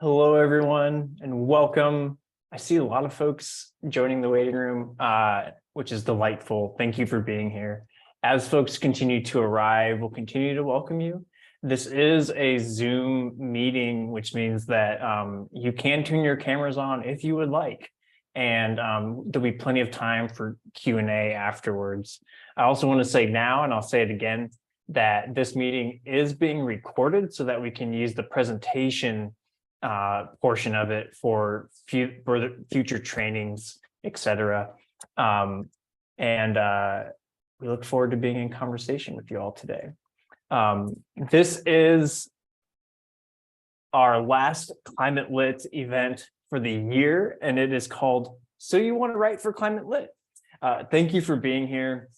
Hello, everyone, and welcome. I see a lot of folks joining the waiting room, which is delightful. Thank you for being here. As folks continue to arrive, we'll continue to welcome you. This is a Zoom meeting, which means that you can turn your cameras on if you would like, and there'll be plenty of time for Q&A afterwards. I also want to say now, and I'll say it again, that this meeting is being recorded so that we can use the presentation portion of it for future trainings, etc. We look forward to being in conversation with you all today. This is our last Climate Lit event for the year, and it is called So You Want to Write for Climate Lit? Thank you for being here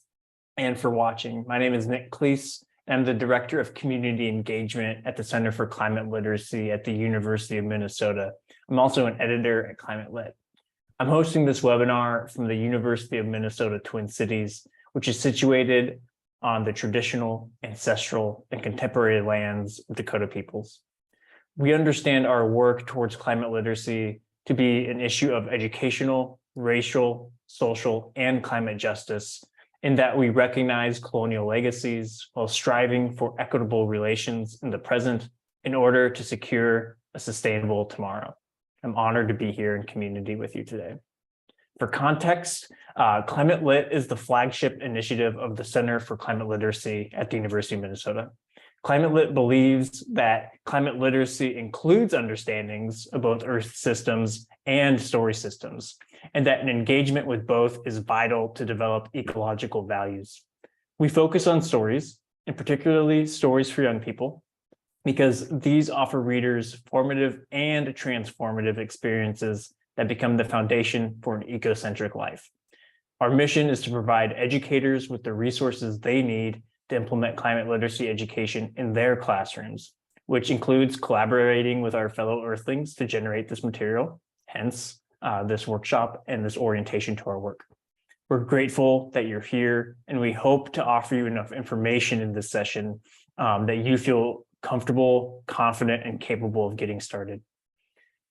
and for watching. My name is Kleese. I'm the Director of Community Engagement at the Center for Climate Literacy at the University of Minnesota. I'm also an editor at Climate Lit. I'm hosting this webinar from the University of Minnesota Twin Cities, which is situated on the traditional, ancestral, and contemporary lands of Dakota peoples. We understand our work towards climate literacy to be an issue of educational, racial, social, and climate justice, in that we recognize colonial legacies while striving for equitable relations in the present in order to secure a sustainable tomorrow. I'm honored to be here in community with you today. For context, Climate Lit is the flagship initiative of the Center for Climate Literacy at the University of Minnesota. Climate Lit believes that climate literacy includes understandings of both Earth systems and story systems, and that an engagement with both is vital to develop ecological values. We focus on stories, and particularly stories for young people, because these offer readers formative and transformative experiences that become the foundation for an ecocentric life. Our mission is to provide educators with the resources they need to implement climate literacy education in their classrooms, which includes collaborating with our fellow Earthlings to generate this material, hence this workshop and this orientation to our work. We're grateful that you're here, and we hope to offer you enough information in this session that you feel comfortable, confident, and capable of getting started.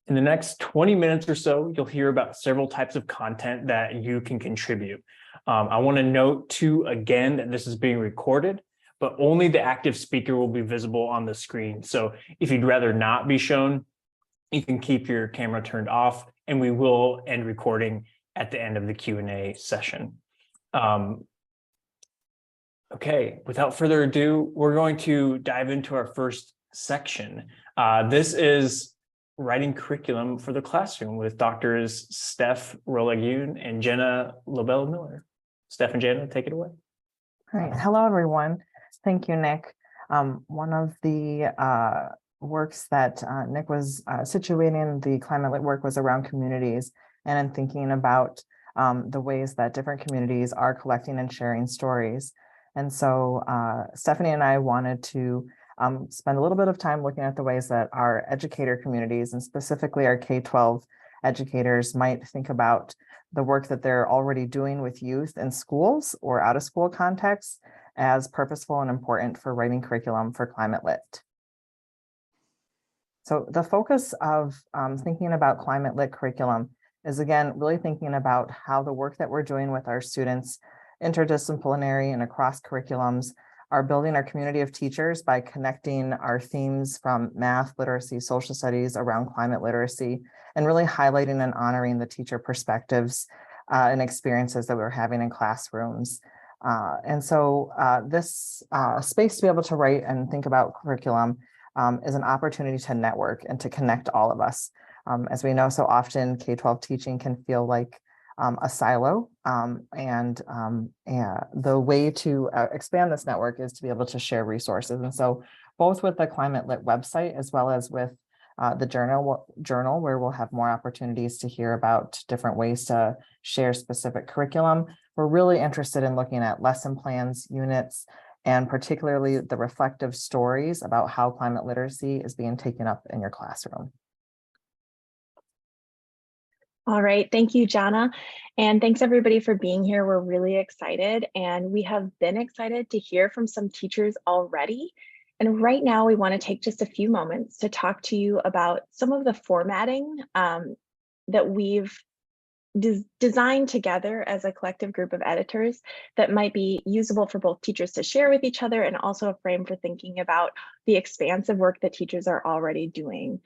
In the next 20 minutes or so, you'll hear about several types of content that you can contribute. I want to note too, again, that this is being recorded, but only the active speaker will be visible on the screen. So if you'd rather not be shown, you can keep your camera turned off, and we will end recording at the end of the Q&A session. Okay, without further ado, we're going to dive into our first section. This is writing curriculum for the classroom with Doctors Steph Rollag Yoon and Jana Bello Miller. Steph and Jana, take it away. All right. Hello, everyone. Thank you, Nick. One of the works that Nick was situating the Climate Lit work was around communities, and in thinking about the ways that different communities are collecting and sharing stories. And so Stephanie and I wanted to spend a little bit of time looking at the ways that our educator communities, and specifically our K-12 educators, might think about the work that they're already doing with youth in schools or out of school contexts as purposeful and important for writing curriculum for Climate Lit. So the focus of thinking about Climate Lit curriculum is, again, really thinking about how the work that we're doing with our students, interdisciplinary and across curriculums, are building our community of teachers by connecting our themes from math, literacy, social studies around climate literacy, and really highlighting and honoring the teacher perspectives and experiences that we're having in classrooms. And so this space to be able to write and think about curriculum is an opportunity to network and to connect all of us. As we know, so often K-12 teaching can feel like a silo, and the way to expand this network is to be able to share resources. And so both with the Climate Lit website, as well as with the journal, where we'll have more opportunities to hear about different ways to share specific curriculum, we're really interested in looking at lesson plans, units, and particularly the reflective stories about how climate literacy is being taken up in your classroom. All right, thank you, Jana. And thanks everybody for being here. We're really excited, and we have been excited to hear from some teachers already. And right now we want to take just a few moments to talk to you about some of the formatting that we've designed together as a collective group of editors that might be usable for both teachers to share with each other and also a frame for thinking about the expansive work that teachers are already doing.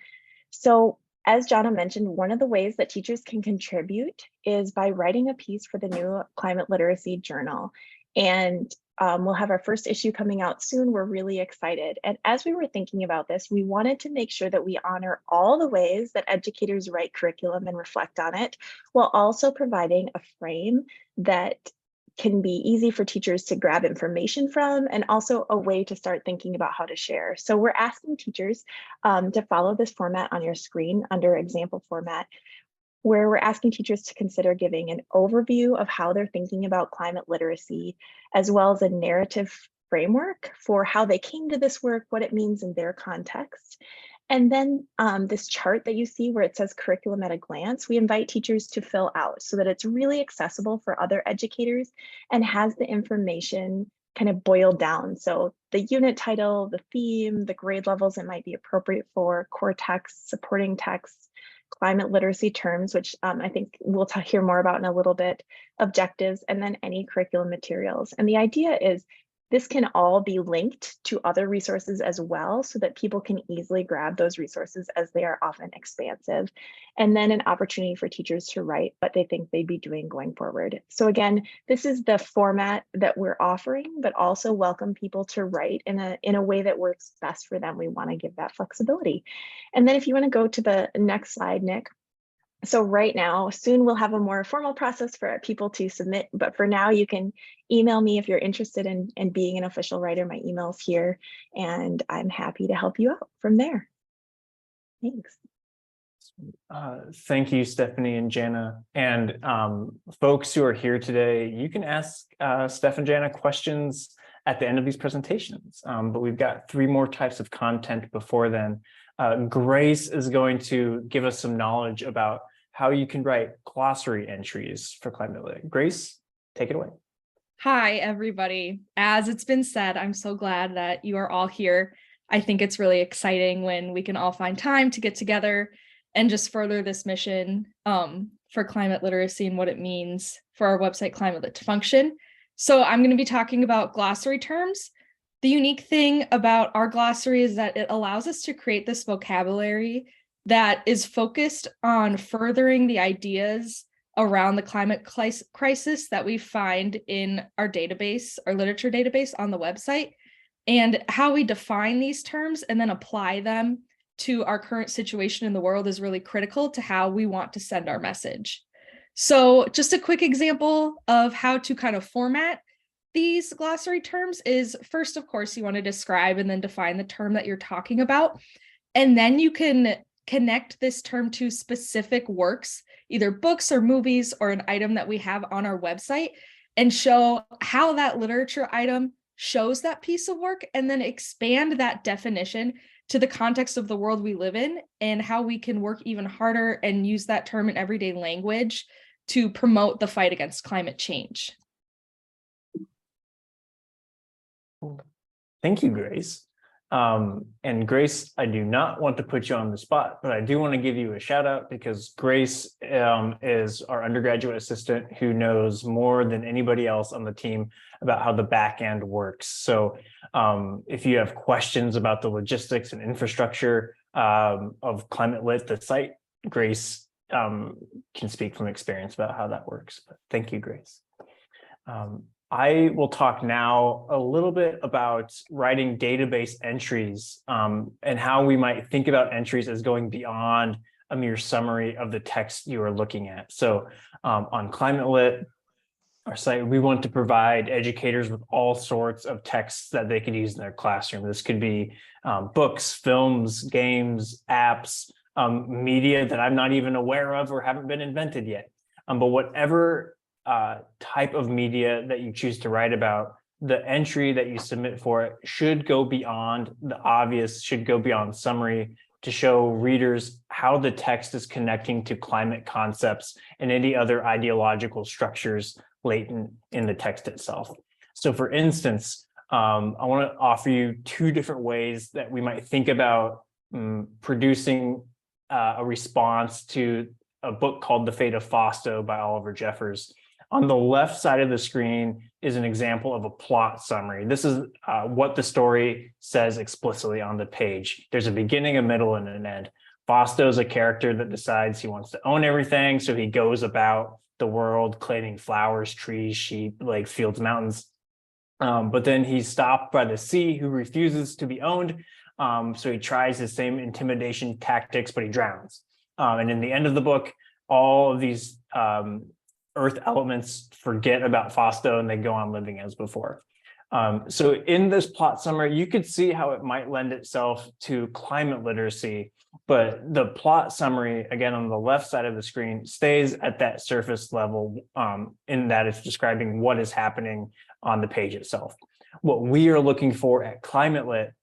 So as Jana mentioned, one of the ways that teachers can contribute is by writing a piece for the new Climate Literacy Journal. And we'll have our first issue coming out soon. We're really excited. And as we were thinking about this, we wanted to make sure that we honor all the ways that educators write curriculum and reflect on it, while also providing a frame that can be easy for teachers to grab information from, and also a way to start thinking about how to share. So we're asking teachers to follow this format on your screen under example format, where we're asking teachers to consider giving an overview of how they're thinking about climate literacy, as well as a narrative framework for how they came to this work, what it means in their context. And then this chart that you see where it says curriculum at a glance, we invite teachers to fill out so that it's really accessible for other educators and has the information kind of boiled down. So the unit title, the theme, the grade levels it might be appropriate for, core text, supporting texts, climate literacy terms, which I think we'll hear more about in a little bit, objectives, and then any curriculum materials. And the idea is this can all be linked to other resources as well, so that people can easily grab those resources as they are often expansive. And then an opportunity for teachers to write what they think they'd be doing going forward. So again, this is the format that we're offering, but also welcome people to write in a way that works best for them. We want to give that flexibility. And then if you want to go to the next slide, Nick. So right now, soon we'll have a more formal process for people to submit, but for now you can email me if you're interested in being an official writer. My email's here, and I'm happy to help you out from there. Thanks. Thank you, Stephanie and Jana. And folks who are here today, you can ask Steph and Jana questions at the end of these presentations, but we've got 3 more types of content before then. Grace is going to give us some knowledge about how you can write glossary entries for Climate Lit. Grace, take it away. Hi, everybody. As it's been said, I'm so glad that you are all here. I think it's really exciting when we can all find time to get together and just further this mission for climate literacy and what it means for our website Climate Lit to function. So I'm going to be talking about glossary terms. The unique thing about our glossary is that it allows us to create this vocabulary that is focused on furthering the ideas around the climate crisis that we find in our database, our literature database on the website, and how we define these terms and then apply them to our current situation in the world is really critical to how we want to send our message. So just a quick example of how to kind of format these glossary terms is, first, of course, you want to describe and then define the term that you're talking about. And then you can connect this term to specific works, either books or movies or an item that we have on our website, and show how that literature item shows that piece of work, and then expand that definition to the context of the world we live in and how we can work even harder and use that term in everyday language to promote the fight against climate change. Thank you, Grace. And Grace, I do not want to put you on the spot, but I do want to give you a shout out because Grace is our undergraduate assistant who knows more than anybody else on the team about how the back end works. So if you have questions about the logistics and infrastructure of Climate Lit, the site, Grace can speak from experience about how that works. But thank you, Grace. I will talk now a little bit about writing database entries and how we might think about entries as going beyond a mere summary of the text you are looking at. So on Climate Lit, our site, we want to provide educators with all sorts of texts that they could use in their classroom. This could be books, films, games, apps, media that I'm not even aware of or haven't been invented yet. But whatever type of media that you choose to write about, the entry that you submit for it should go beyond the obvious, should go beyond summary to show readers how the text is connecting to climate concepts and any other ideological structures latent in the text itself. So for instance, I want to offer you two different ways that we might think about producing a response to a book called The Fate of Fausto by Oliver Jeffers. On the left side of the screen is an example of a plot summary. This is what the story says explicitly on the page. There's a beginning, a middle, and an end. Fausto is a character that decides he wants to own everything, so he goes about the world claiming flowers, trees, sheep, lakes, fields, mountains. But then he's stopped by the sea, who refuses to be owned. So he tries his same intimidation tactics, but he drowns. And in the end of the book, all of these earth elements forget about Fausto and they go on living as before. So in this plot summary, you could see how it might lend itself to climate literacy, but the plot summary, again, on the left side of the screen, stays at that surface level in that it's describing what is happening on the page itself. What we are looking for at Climate Lit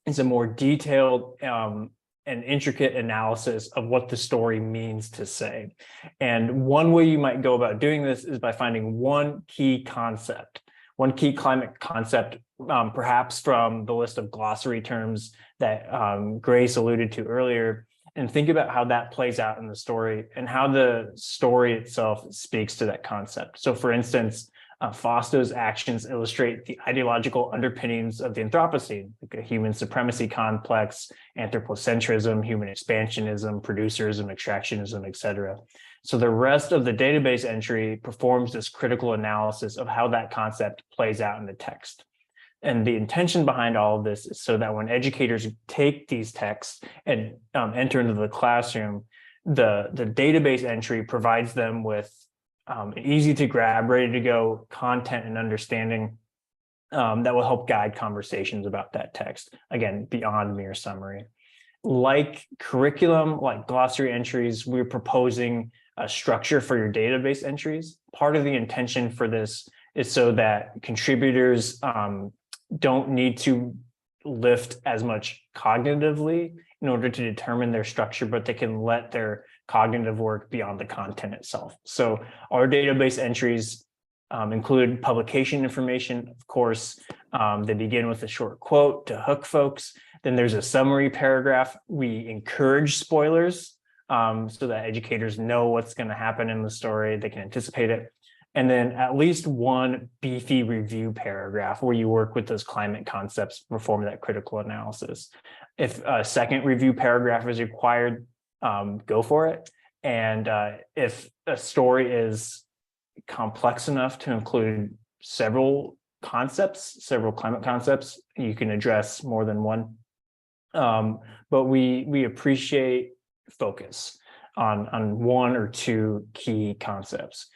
is a more detailed and intricate analysis of what the story means to say. And one way you might go about doing this is by finding one key concept, one key climate concept, perhaps from the list of glossary terms that Grace alluded to earlier, and think about how that plays out in the story and how the story itself speaks to that concept. So for instance, Fausto's actions illustrate the ideological underpinnings of the Anthropocene, like a human supremacy complex, anthropocentrism, human expansionism, producerism, extractionism, etc. So the rest of the database entry performs this critical analysis of how that concept plays out in the text. And the intention behind all of this is so that when educators take these texts and enter into the classroom, the database entry provides them with easy to grab, ready to go content and understanding that will help guide conversations about that text, again, beyond mere summary. Like curriculum, like glossary entries, we're proposing a structure for your database entries. Part of the intention for this is so that contributors don't need to lift as much cognitively in order to determine their structure, but they can let their cognitive work beyond the content itself. So our database entries include publication information, of course. They begin with a short quote to hook folks. Then there's a summary paragraph. We encourage spoilers so that educators know what's going to happen in the story. They can anticipate it. And then at least one beefy review paragraph where you work with those climate concepts, perform that critical analysis. If a second review paragraph is required, go for it. And if a story is complex enough to include several concepts, several climate concepts, you can address more than one. But we appreciate focus on one or two key concepts.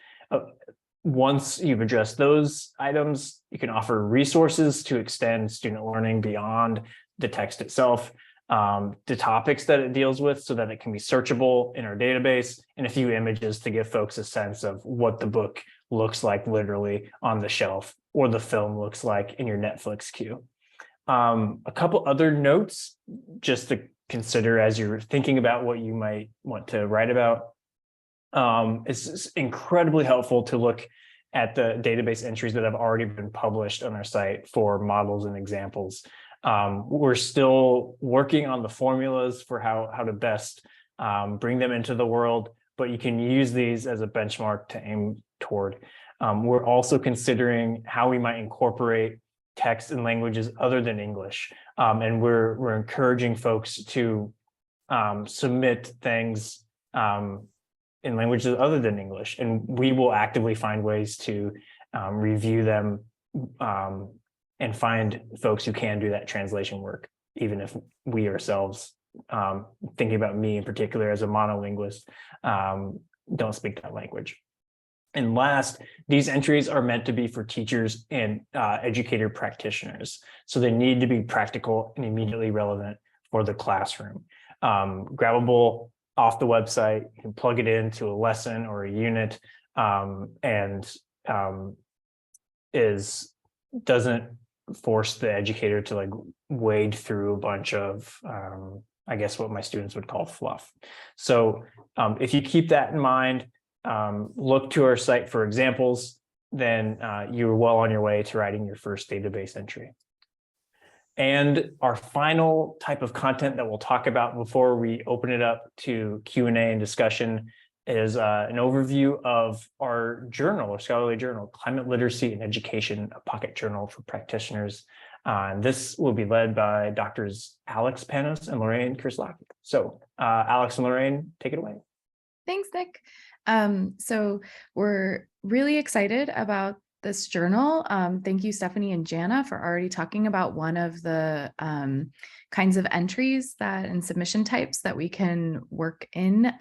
Once you've addressed those items, you can offer resources to extend student learning beyond the text itself, the topics that it deals with so that it can be searchable in our database, and a few images to give folks a sense of what the book looks like literally on the shelf or the film looks like in your Netflix queue. A couple other notes just to consider as you're thinking about what you might want to write about. It's incredibly helpful to look at the database entries that have already been published on our site for models and examples. We're still working on the formulas for how to best bring them into the world, but you can use these as a benchmark to aim toward. We're also considering how we might incorporate text in languages other than English. And we're encouraging folks to submit things in languages other than English, and we will actively find ways to review them and find folks who can do that translation work, even if we ourselves, thinking about me in particular as a monolinguist, don't speak that language. And last, these entries are meant to be for teachers and educator practitioners. So they need to be practical and immediately relevant for the classroom. Grabbable off the website, you can plug it into a lesson or a unit, and doesn't force the educator to like wade through a bunch of, I guess what my students would call fluff. So if you keep that in mind, look to our site for examples. then you're well on your way to writing your first database entry. And our final type of content that we'll talk about before we open it up to Q&A and discussion is an overview of our journal, or scholarly journal, Climate Literacy and Education, a pocket journal for practitioners. This will be led by Doctors Alex Panos and Lorraine Kerslake. So Alex and Lorraine, take it away. Thanks, Nick. So we're really excited about this journal. Thank you, Stephanie and Jana, for already talking about one of the kinds of entries that and submission types that we can work in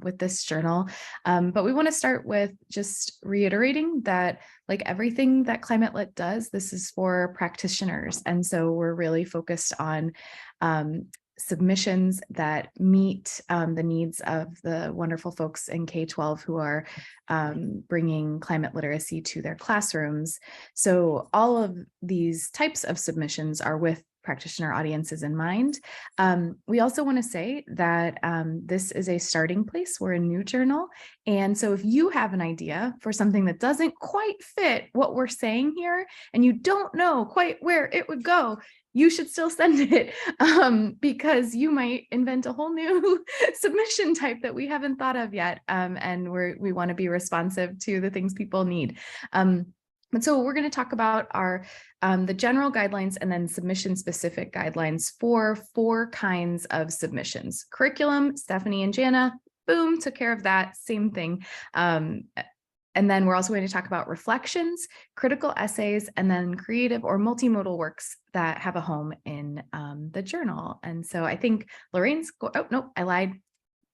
with this journal. But we want to start with just reiterating that, like everything that Climate Lit does, this is for practitioners. And so we're really focused on submissions that meet the needs of the wonderful folks in K-12 who are bringing climate literacy to their classrooms. So all of these types of submissions are with practitioner audiences in mind. We also want to say that this is a starting place. We're a new journal. And so if you have an idea for something that doesn't quite fit what we're saying here, and you don't know quite where it would go, you should still send it because you might invent a whole new submission type that we haven't thought of yet. And we want to be responsive to the things people need. And so we're going to talk about our the general guidelines and then submission specific guidelines for 4 kinds of submissions. Curriculum, Stephanie and Jana, boom, took care of that, same thing. And then we're also going to talk about reflections, critical essays, and then creative or multimodal works that have a home in the journal. And so I think Lorraine's, oh, no, I lied.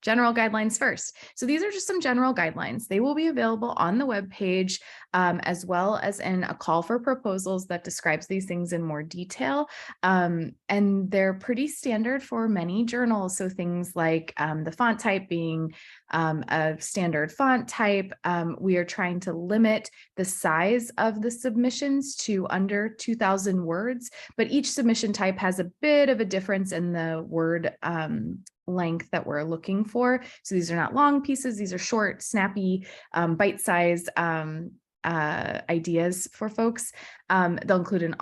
General guidelines first. So these are just some general guidelines. They will be available on the webpage as well as in a call for proposals that describes these things in more detail. And they're pretty standard for many journals. So things like the font type being a standard font type. We are trying to limit the size of the submissions to under 2,000 words, but each submission type has a bit of a difference in the word length that we're looking for. So these are not long pieces. These are short, snappy, bite-sized ideas for folks. They'll include an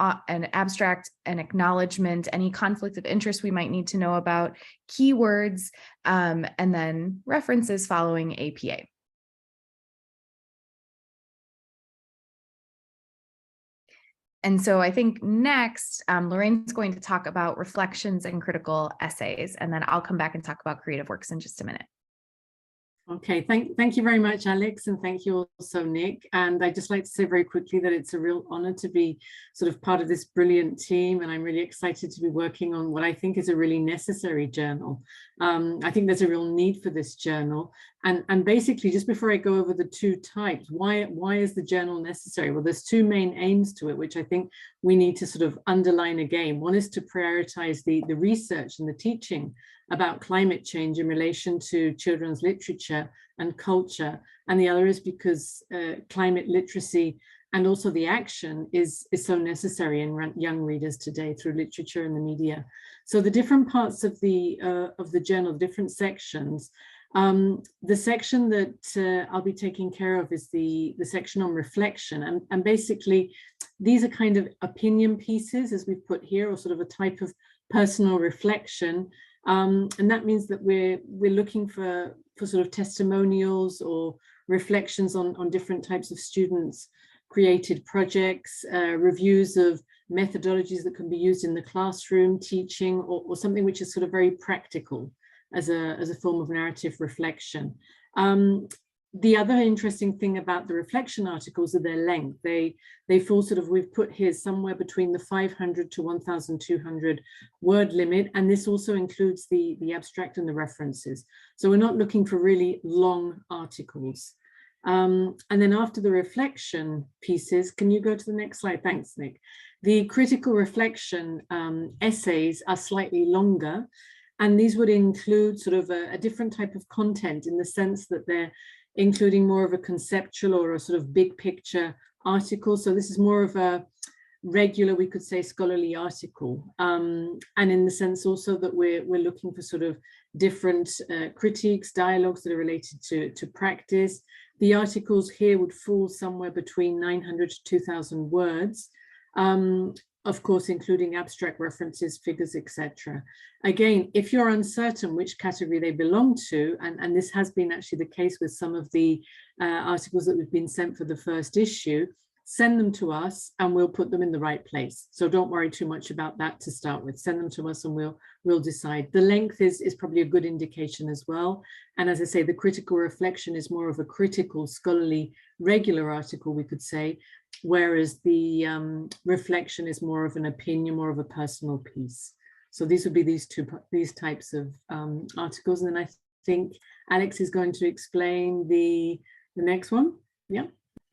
abstract, an acknowledgement, any conflict of interest we might need to know about, keywords, and then references following APA. And so I think next, Lorraine's going to talk about reflections and critical essays, and then I'll come back and talk about creative works in just a minute. Okay, thank you very much, Alex, and thank you also, Nick. And I'd just like to say very quickly that it's a real honor to be sort of part of this brilliant team, and I'm really excited to be working on what I think is a really necessary journal. I think there's a real need for this journal. And basically, just before I go over the 2 types, why is the journal necessary? Well, there's 2 main aims to it, which I think we need to sort of underline again. One is to prioritize the research and the teaching about climate change in relation to children's literature and culture. And the other is because climate literacy and also the action is so necessary in young readers today through literature and the media. So the different parts of the journal, different sections. The section that I'll be taking care of is the section on reflection. And basically, these are kind of opinion pieces, as we've put here, or sort of a type of personal reflection. And that means that we're looking for sort of testimonials or reflections on different types of students' created projects, reviews of methodologies that can be used in the classroom, teaching, or something which is sort of very practical as a form of narrative reflection. The other interesting thing about the reflection articles are their length. They fall sort of, we've put here somewhere between the 500 to 1,200 word limit, and this also includes the abstract and the references. So we're not looking for really long articles. And then after the reflection pieces, can you go to the next slide? Thanks, Nick. The critical reflection essays are slightly longer, and these would include sort of a different type of content in the sense that they're including more of a conceptual or a sort of big picture article. So this is more of a regular, we could say, scholarly article. And in the sense also that we're looking for sort of different critiques, dialogues that are related to practice, The articles here would fall somewhere between 900 to 2,000 words, of course, including abstract references, figures, etc. Again, if you're uncertain which category they belong to, and this has been actually the case with some of the articles that have been sent for the first issue, send them to us and we'll put them in the right place. So don't worry too much about that to start with. Send them to us and we'll decide. The length is probably a good indication as well. And as I say, the critical reflection is more of a critical, scholarly, regular article, we could say, whereas the reflection is more of an opinion, more of a personal piece. So these would be these types of articles. And then I think Alex is going to explain the next one. Yeah.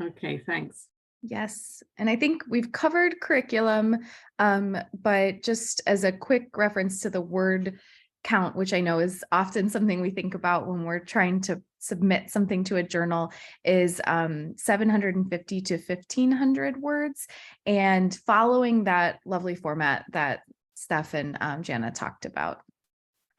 Okay, thanks. Yes, and I think we've covered curriculum, but just as a quick reference to the word count, which I know is often something we think about when we're trying to submit something to a journal, is 750 to 1,500 words, and following that lovely format that Steph and Jana talked about.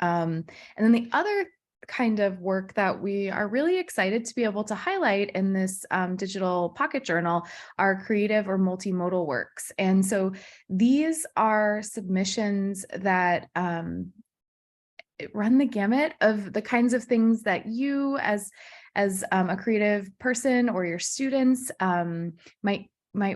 And then the other kind of work that we are really excited to be able to highlight in this digital pocket journal are creative or multimodal works. And so these are submissions that run the gamut of the kinds of things that you as a creative person or your students might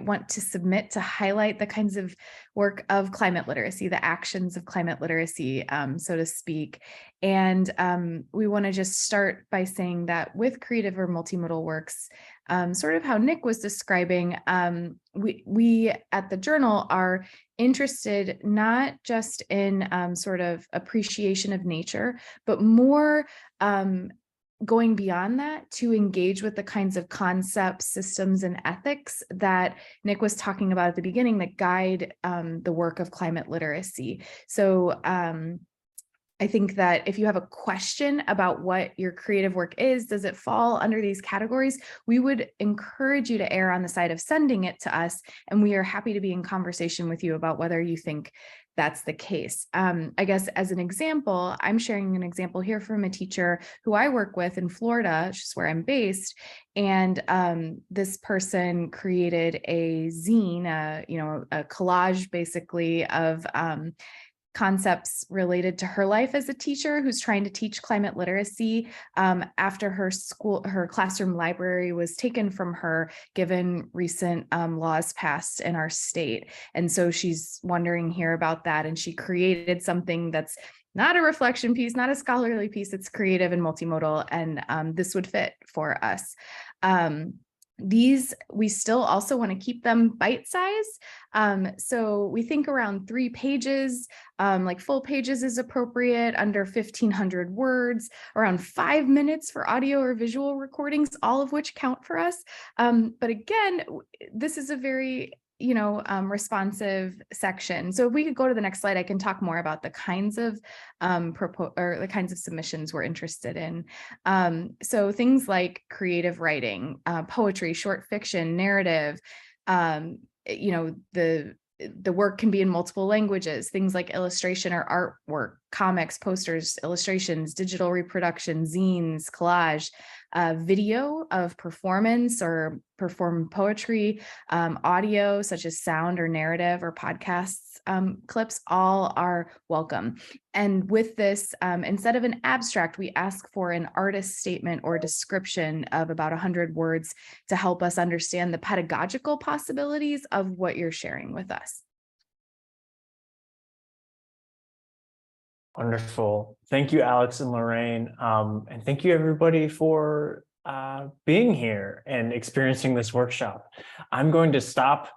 want to submit to highlight the kinds of work of climate literacy, the actions of climate literacy, so to speak. And we want to just start by saying that with creative or multimodal works, sort of how Nick was describing, we at the journal are interested not just in sort of appreciation of nature, but more going beyond that to engage with the kinds of concepts, systems, and ethics that Nick was talking about at the beginning that guide the work of climate literacy. So I think that if you have a question about what your creative work is, does it fall under these categories? We would encourage you to err on the side of sending it to us, and we are happy to be in conversation with you about whether you think that's the case. I guess as an example, I'm sharing an example here from a teacher who I work with in Florida, which is where I'm based. And this person created a zine, a collage basically of concepts related to her life as a teacher who's trying to teach climate literacy after her classroom library was taken from her, given recent laws passed in our state. And so she's wondering here about that. And she created something that's not a reflection piece, not a scholarly piece, it's creative and multimodal. And this would fit for us. These, we still also want to keep them bite-sized. So we think around 3 pages, like full pages is appropriate, under 1,500 words, around 5 minutes for audio or visual recordings, all of which count for us. But again, this is a very responsive section. So if we could go to the next slide, I can talk more about the kinds of the kinds of submissions we're interested in. So things like creative writing, poetry, short fiction, narrative, the work can be in multiple languages, things like illustration or artwork, comics, posters, illustrations, digital reproduction, zines, collage, video of performance or performed poetry, audio such as sound or narrative or podcasts, clips, all are welcome. And with this, instead of an abstract, we ask for an artist statement or description of about 100 words to help us understand the pedagogical possibilities of what you're sharing with us. Wonderful. Thank you, Alex and Lorraine. And thank you, everybody, for being here and experiencing this workshop. I'm going to stop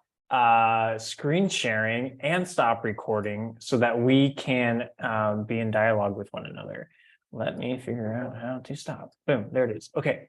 screen sharing and stop recording so that we can be in dialogue with one another. Let me figure out how to stop. Boom, there it is. Okay.